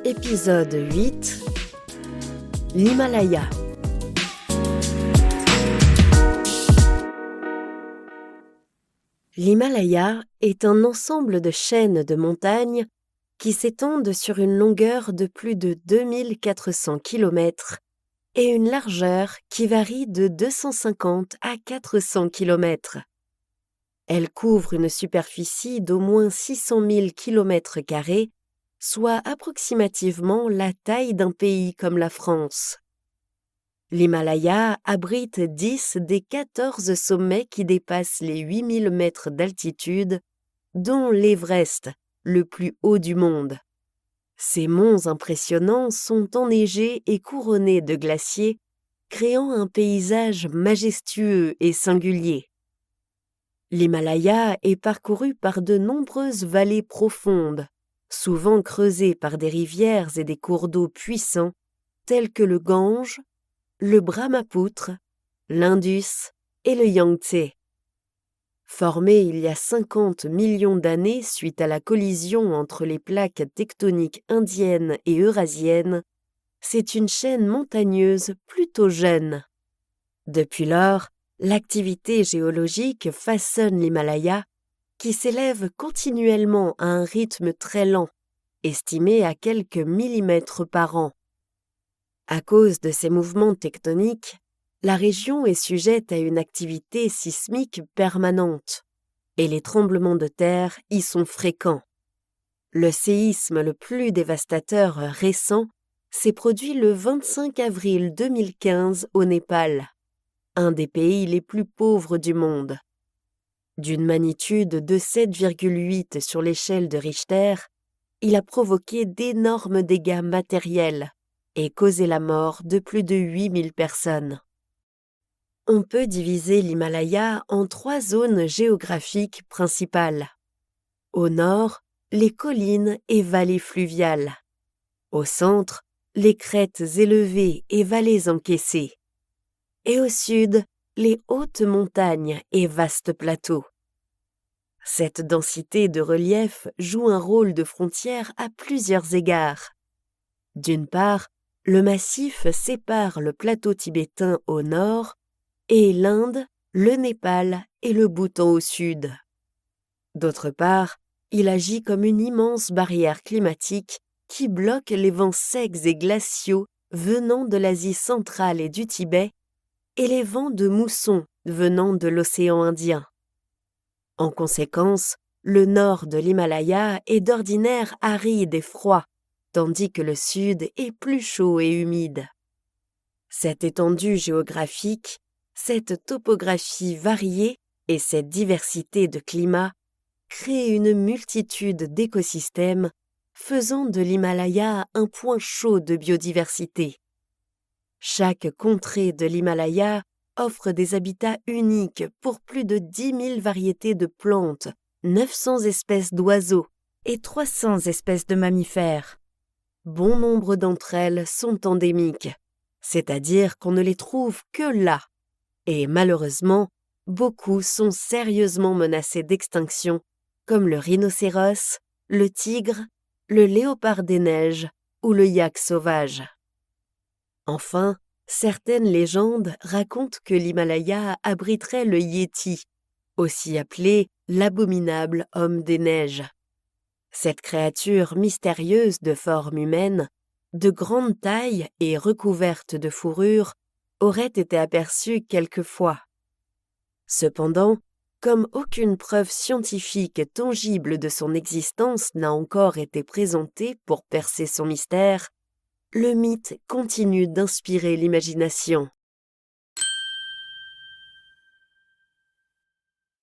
Épisode 8 L'Himalaya. L'Himalaya est un ensemble de chaînes de montagnes qui s'étendent sur une longueur de plus de 2400 km et une largeur qui varie de 250 à 400 km. Elle couvre une superficie d'au moins 600 000 km², soit approximativement la taille d'un pays comme la France. L'Himalaya abrite 10 des 14 sommets qui dépassent les 8000 mètres d'altitude, dont l'Everest, le plus haut du monde. Ces monts impressionnants sont enneigés et couronnés de glaciers, créant un paysage majestueux et singulier. L'Himalaya est parcouru par de nombreuses vallées profondes, souvent creusées par des rivières et des cours d'eau puissants tels que le Gange, le Brahmapoutre, l'Indus et le Yangtze. Formée il y a 50 millions d'années suite à la collision entre les plaques tectoniques indiennes et eurasiennes, c'est une chaîne montagneuse plutôt jeune. Depuis lors, l'activité géologique façonne l'Himalaya, qui s'élève continuellement à un rythme très lent, estimé à quelques millimètres par an. À cause de ces mouvements tectoniques, la région est sujette à une activité sismique permanente, et les tremblements de terre y sont fréquents. Le séisme le plus dévastateur récent s'est produit le 25 avril 2015 au Népal, un des pays les plus pauvres du monde. D'une magnitude de 7,8 sur l'échelle de Richter, il a provoqué d'énormes dégâts matériels et causé la mort de plus de 8000 personnes. On peut diviser l'Himalaya en 3 zones géographiques principales. Au nord, les collines et vallées fluviales. Au centre, les crêtes élevées et vallées encaissées. Et au sud, les hautes montagnes et vastes plateaux. Cette densité de relief joue un rôle de frontière à plusieurs égards. D'une part, le massif sépare le plateau tibétain au nord et l'Inde, le Népal et le Bhoutan au sud. D'autre part, il agit comme une immense barrière climatique qui bloque les vents secs et glaciaux venant de l'Asie centrale et du Tibet et les vents de mousson venant de l'océan Indien. En conséquence, le nord de l'Himalaya est d'ordinaire aride et froid, tandis que le sud est plus chaud et humide. Cette étendue géographique, cette topographie variée et cette diversité de climats créent une multitude d'écosystèmes, faisant de l'Himalaya un point chaud de biodiversité. Chaque contrée de l'Himalaya offre des habitats uniques pour plus de 10 000 variétés de plantes, 900 espèces d'oiseaux et 300 espèces de mammifères. Bon nombre d'entre elles sont endémiques, c'est-à-dire qu'on ne les trouve que là. Et malheureusement, beaucoup sont sérieusement menacés d'extinction, comme le rhinocéros, le tigre, le léopard des neiges ou le yak sauvage. Enfin, certaines légendes racontent que l'Himalaya abriterait le Yéti, aussi appelé l'abominable homme des neiges. Cette créature mystérieuse de forme humaine, de grande taille et recouverte de fourrure, aurait été aperçue quelquefois. Cependant, comme aucune preuve scientifique tangible de son existence n'a encore été présentée pour percer son mystère, le mythe continue d'inspirer l'imagination.